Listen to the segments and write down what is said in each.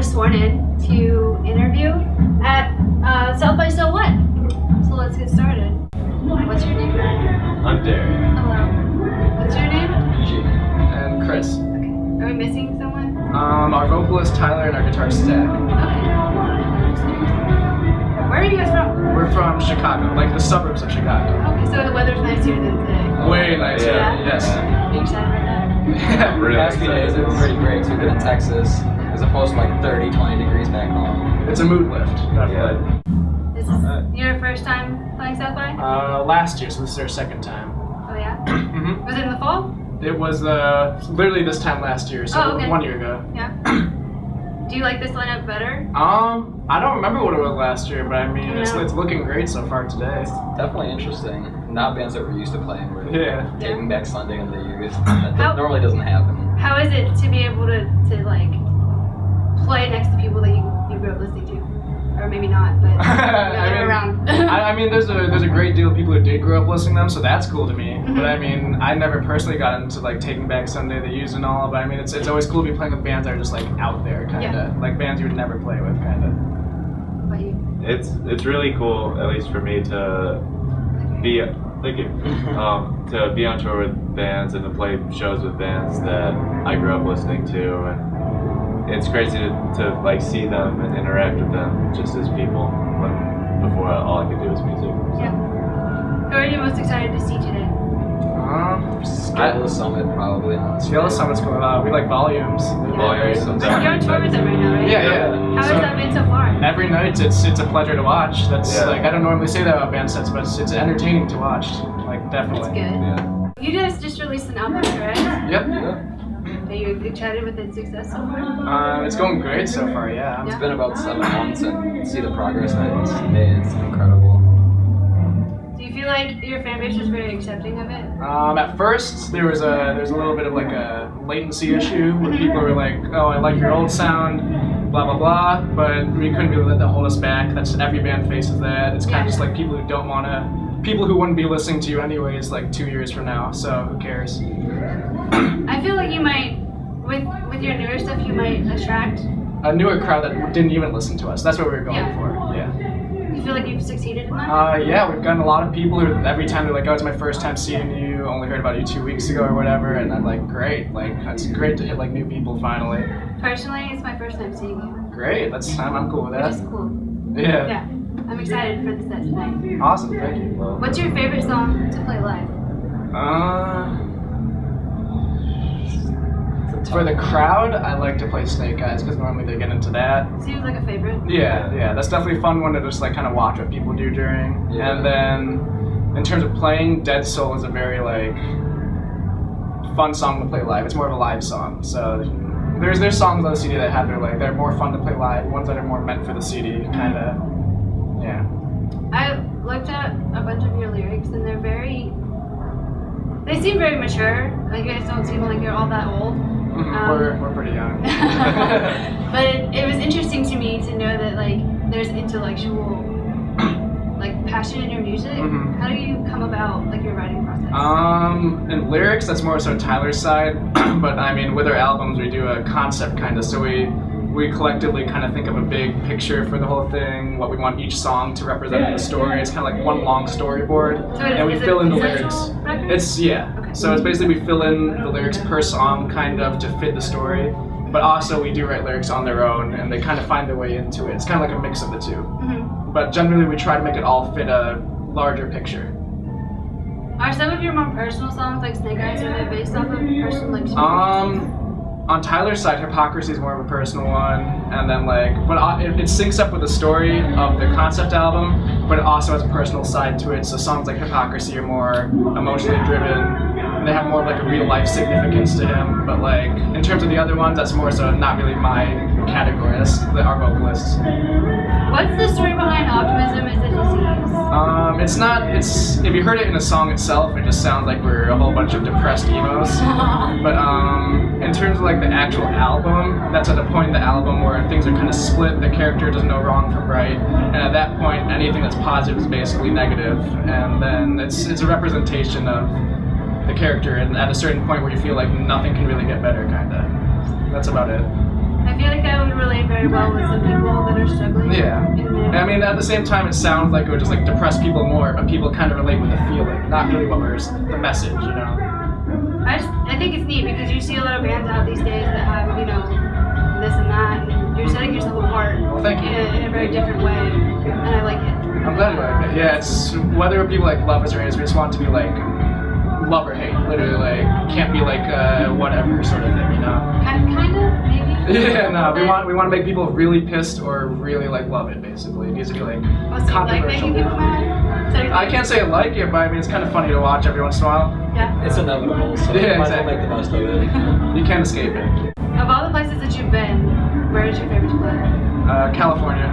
were sworn in to interview at South by So What. So let's get started. What's your name? I'm Derek. Hello. What's your name? And Chris. Okay. Are we missing someone? Our vocalist Tyler and our guitarist Zach. Okay. Where are you guys from? We're from Chicago, like the suburbs of Chicago. Okay, so the weather's nicer than today. Way nicer. Yeah. Yes. Are you excited about that? Yeah, The past few days have been pretty great. We've been in Texas as opposed to like 30, 20 degrees back home. It's a mood lift, definitely. This is your first time playing South by? Last year, so this is our second time. Oh yeah? Mm-hmm. Was it in the fall? It was literally this time last year, so Oh, okay. 1 year ago. Yeah. Do you like this lineup better? I don't remember what it was last year, but I mean, it's Yeah. looking great so far today. Definitely interesting. Not bands that we're used to playing. We're Yeah. taking back Sunday in the years. That How- normally doesn't happen. How is it to be able to like play next to people that you grew up listening to? Or maybe not, but around. I mean, there's a great deal of people who did grow up listening to them, so that's cool to me. Mm-hmm. But I mean, I never personally got into like Taking Back Sunday, The Used and all. But I mean, it's always cool to be playing with bands that are just like out there, kind of like bands you would never play with, kind of. What about you? It's really cool, at least for me, to be to be on tour with bands and to play shows with bands that I grew up listening to, and it's crazy to like see them and interact with them just as people when before all I could do was music. So. Yeah. Who are you most excited to see today? Scale of the Summit probably. Scale of Summit's cool. We like Volumes. Volumes. You're on tour with them right now, right? Yeah. How has that been so far? Every night, it's a pleasure to watch. That's Yeah. like I don't normally say that about band sets, but it's entertaining to watch. Like definitely. That's good. Yeah. You guys just released an album, correct? Yep. Are you excited with its success so far? It's going great so far. Yeah. It's been about 7 months and see the progress that it's made. It's incredible. Do you feel like your fan base was very accepting of it? At first, there was a little bit of like a latency issue where people were like, "Oh, I like your old sound, blah blah blah," but we couldn't really let that hold us back. That's every band faces that. It's kind of just like people who don't want to, people who wouldn't be listening to you anyways, like 2 years from now. So who cares? I feel like you might, with your newer stuff, you might attract. A newer crowd that didn't even listen to us. That's what we were going Yeah. for. Yeah. You feel like you've succeeded in that? Yeah, we've gotten a lot of people who every time they're like, "Oh, it's my first time seeing you. Only heard about you 2 weeks ago or whatever," and I'm like, "Great! Like that's great to hit like new people finally." Personally, it's my first time seeing you. Great. I'm cool with Which that. is cool. Yeah. Yeah. I'm excited for the set tonight. Awesome. Thank you. What's your favorite song to play live? For the crowd, I like to play Snake Eyes because normally they get into that. Seems like a favorite. Yeah, that's definitely a fun one to just like kind of watch what people do during. Yeah. And then, in terms of playing, Dead Soul is a very like fun song to play live. It's more of a live song. So there's songs on the CD that have they're more fun to play live. Ones that are more meant for the CD, kind of. Yeah. I looked at a bunch of your lyrics and they seem very mature. Like you guys don't seem like you're all that old. We're pretty young. But it was interesting to me to know that like there's intellectual like passion in your music. Mhm. How do you come about like your writing process? In lyrics, that's more so Tyler's side. But I mean, with our albums, we do a concept kind of. So we collectively kind of think of a big picture for the whole thing, what we want each song to represent in the story. It's kind of like one long storyboard, So and we is fill it in the conceptual lyrics. record? It's Okay. So it's basically we fill in the lyrics per song, kind of to fit the story. But also we do write lyrics on their own, and they kind of find their way into it. It's kind of like a mix of the two. Mhm. But generally, we try to make it all fit a larger picture. Are some of your more personal songs like Snake Eyes, are they based off of personal like experiences? On Tyler's side, Hypocrisy is more of a personal one, and then it syncs up with the story of the concept album, but it also has a personal side to it. So songs like Hypocrisy are more emotionally driven, and they have more of like a real life significance to him. But like in terms of the other ones, that's more so not really my category. That's our vocalists. What's the story behind Optimism is a Disease? If you heard it in the song itself, it just sounds like we're a whole bunch of depressed emos. But in terms of like the actual album, that's at a point in the album where things are kind of split. The character doesn't know wrong from right, and at that point, anything that's positive is basically negative. And then it's a representation of the character, and at a certain point where you feel like nothing can really get better, kind of. That's about it. I feel like that would relate very well with some people that are struggling. Yeah. In I mean, at the same time, it sounds like it would just like depress people more, but people kind of relate with the feeling, not really the message, you know? I think it's neat because you see a lot of bands out these days that have, you know, this and that, and you're setting yourself apart Well, thank you. in a very different way, and I like it. I'm glad you like it. Yeah, it's whether people like love us or hate us, we just want it to be like love or hate. Literally, like can't be like whatever sort of thing, you know? Kind of, maybe. Yeah, no, we want to make people really pissed or really like love it. Basically, it needs to be like Oh, so you like controversial. making people mad? So you I can't say I like it, but I mean it's kind of funny to watch every once in a while. Yeah. It's inevitable, so Yeah, might as well exactly. make the most of it. You can't escape it. Of all the places that you've been, where is your favorite to play? California.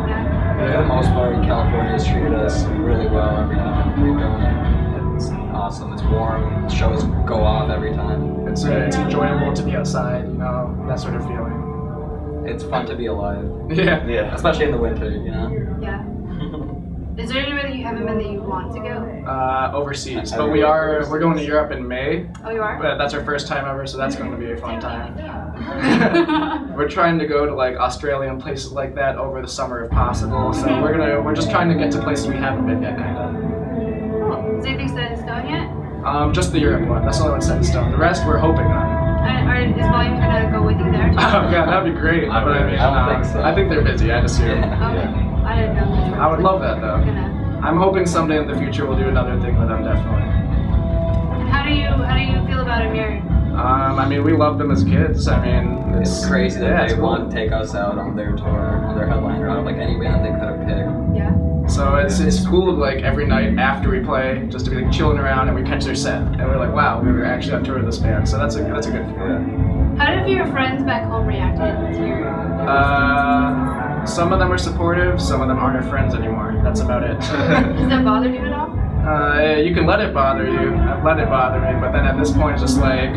Yeah. For the most part, California has treated us really well every time we've done it. It's awesome. It's warm. Shows go off every time. It's enjoyable to be outside, you know, that sort of feeling. It's fun to be alive, Yeah. Yeah. especially in the winter. You know. Yeah. Is there anywhere that you haven't been that you want to go? Overseas, but we're going to Europe in May. Oh, you are? But that's our first time ever, so that's going to be a fun time. Yeah. We're trying to go to like Australia and places like that over the summer if possible. So we're just trying to get to places we haven't been yet, kind of. Cool. Is anything set in stone yet? Just the Europe one. That's the only one set in stone. The rest we're hoping on. Is Volume gonna go with you there? Too? Oh god, that'd be great. I But I mean, don't think so. I think they're busy. I'd assume. Okay. I didn't know. I would love that though. Gonna. I'm hoping someday in the future we'll do another thing with them, definitely. And how do you feel about Emmure? I mean, we loved them as kids. I mean, It's crazy that it's they cool. want to take us out on their tour, on their headliner, out of like any band they could have picked. Yeah. So it's cool like every night after we play just to be like chilling around and we catch their set and we're like, wow, we were actually on tour with this band. So that's a good feeling. How did your friends back home react to your? Some of them are supportive, some of them aren't our friends anymore. That's about it. Does that bother you at all? You can let it bother you. I've let it bother me, but then at this point it's just like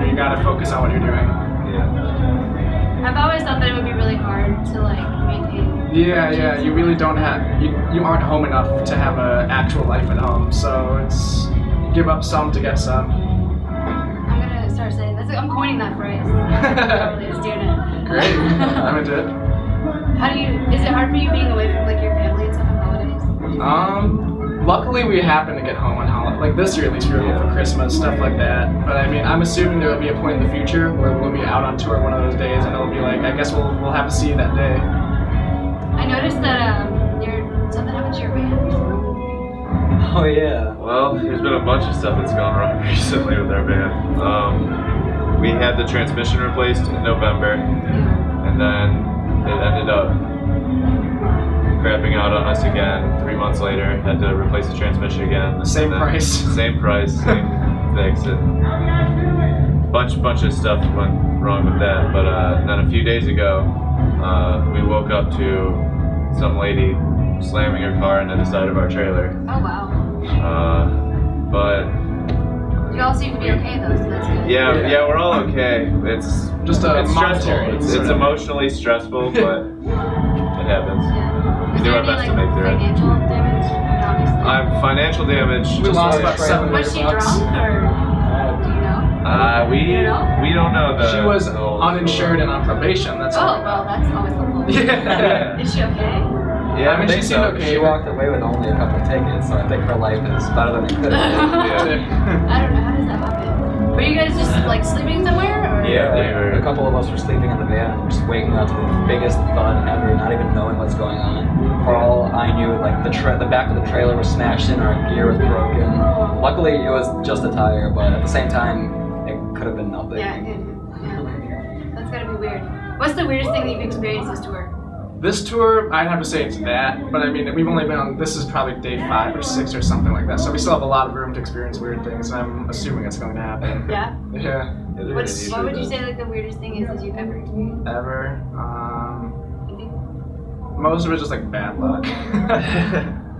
you gotta focus on what you're doing. Yeah. I've always thought that it would be really hard to like maintain. Yeah. You really don't have. You aren't home enough to have an actual life at home. So it's give up some to get some. I'm gonna start saying this. I'm coining that phrase. Totally just doing it. Great. I'm into it. How do you? Is it hard for you being away from like your family and stuff on holidays? Luckily we happen to get home on holiday. Like this year at least we were home for Christmas, stuff like that. But I mean, I'm assuming there will be a point in the future where we'll be out on tour one of those days and it'll be like, I guess we'll have to see you that day. I noticed that something happened to your band. Oh yeah. Well, there's been a bunch of stuff that's gone wrong recently with our band. We had the transmission replaced in November, and then it ended up crapping out on us again 3 months later. Had to replace the transmission again. Same And then- price. Same price, same fix, and bunch of stuff went wrong with that. But then a few days ago, we woke up to some lady slamming her car into the side of our trailer. Oh wow. But You all seem to be okay though, so that's good. yeah, we're all okay. It's Just it's monetary. stressful. It's emotionally stressful, but it happens. Yeah. We do our best to make through it. Financial damage, obviously. Financial damage. We just lost like- about $700. Was she drunk or do you know? We don't know the. She was the whole uninsured and on probation. That's Oh all. well, that's always helpful. Yeah. Is she okay? Yeah, I mean, she seemed okay. She walked away with only a couple tickets, so I think her life is better than it could have been. I don't know. How does that happen? Were you guys just like sleeping somewhere? Or? Yeah, we were. A couple of us were sleeping in the van, just waking up to the biggest thud ever, not even knowing what's going on. For all I knew, like the back of the trailer was smashed in, our gear was broken. Luckily, it was just a tire, but at the same time, it could have been nothing. Yeah, yeah. That's gotta be weird. What's the weirdest thing that you've experienced this tour? This tour, I'd have to say it's that, but I mean, we've only been on, this is probably day 5 or 6 or something like that, so we still have a lot of room to experience weird things, and I'm assuming it's going to happen. Yeah. Yeah. What would you say like the weirdest thing is that you've ever experienced? Ever. You think? Most of it's just like bad luck.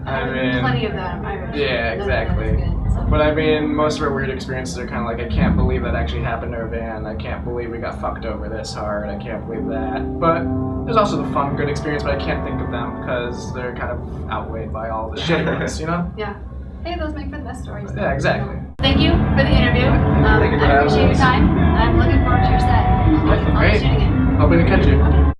I mean, Plenty of that. yeah, exactly. But I mean, most of our weird experiences are kind of like, I can't believe that actually happened to our band. I can't believe we got fucked over this hard. I can't believe that. But there's also the fun, good experience, but I can't think of them because they're kind of outweighed by all the shitty ones, you know? Yeah. Hey, those make for the best stories. Yeah, exactly. Thank you for the interview. Thank you for I having appreciate your us. time. I'm looking forward to your set. I'll be Great. shooting it. Hoping to catch you.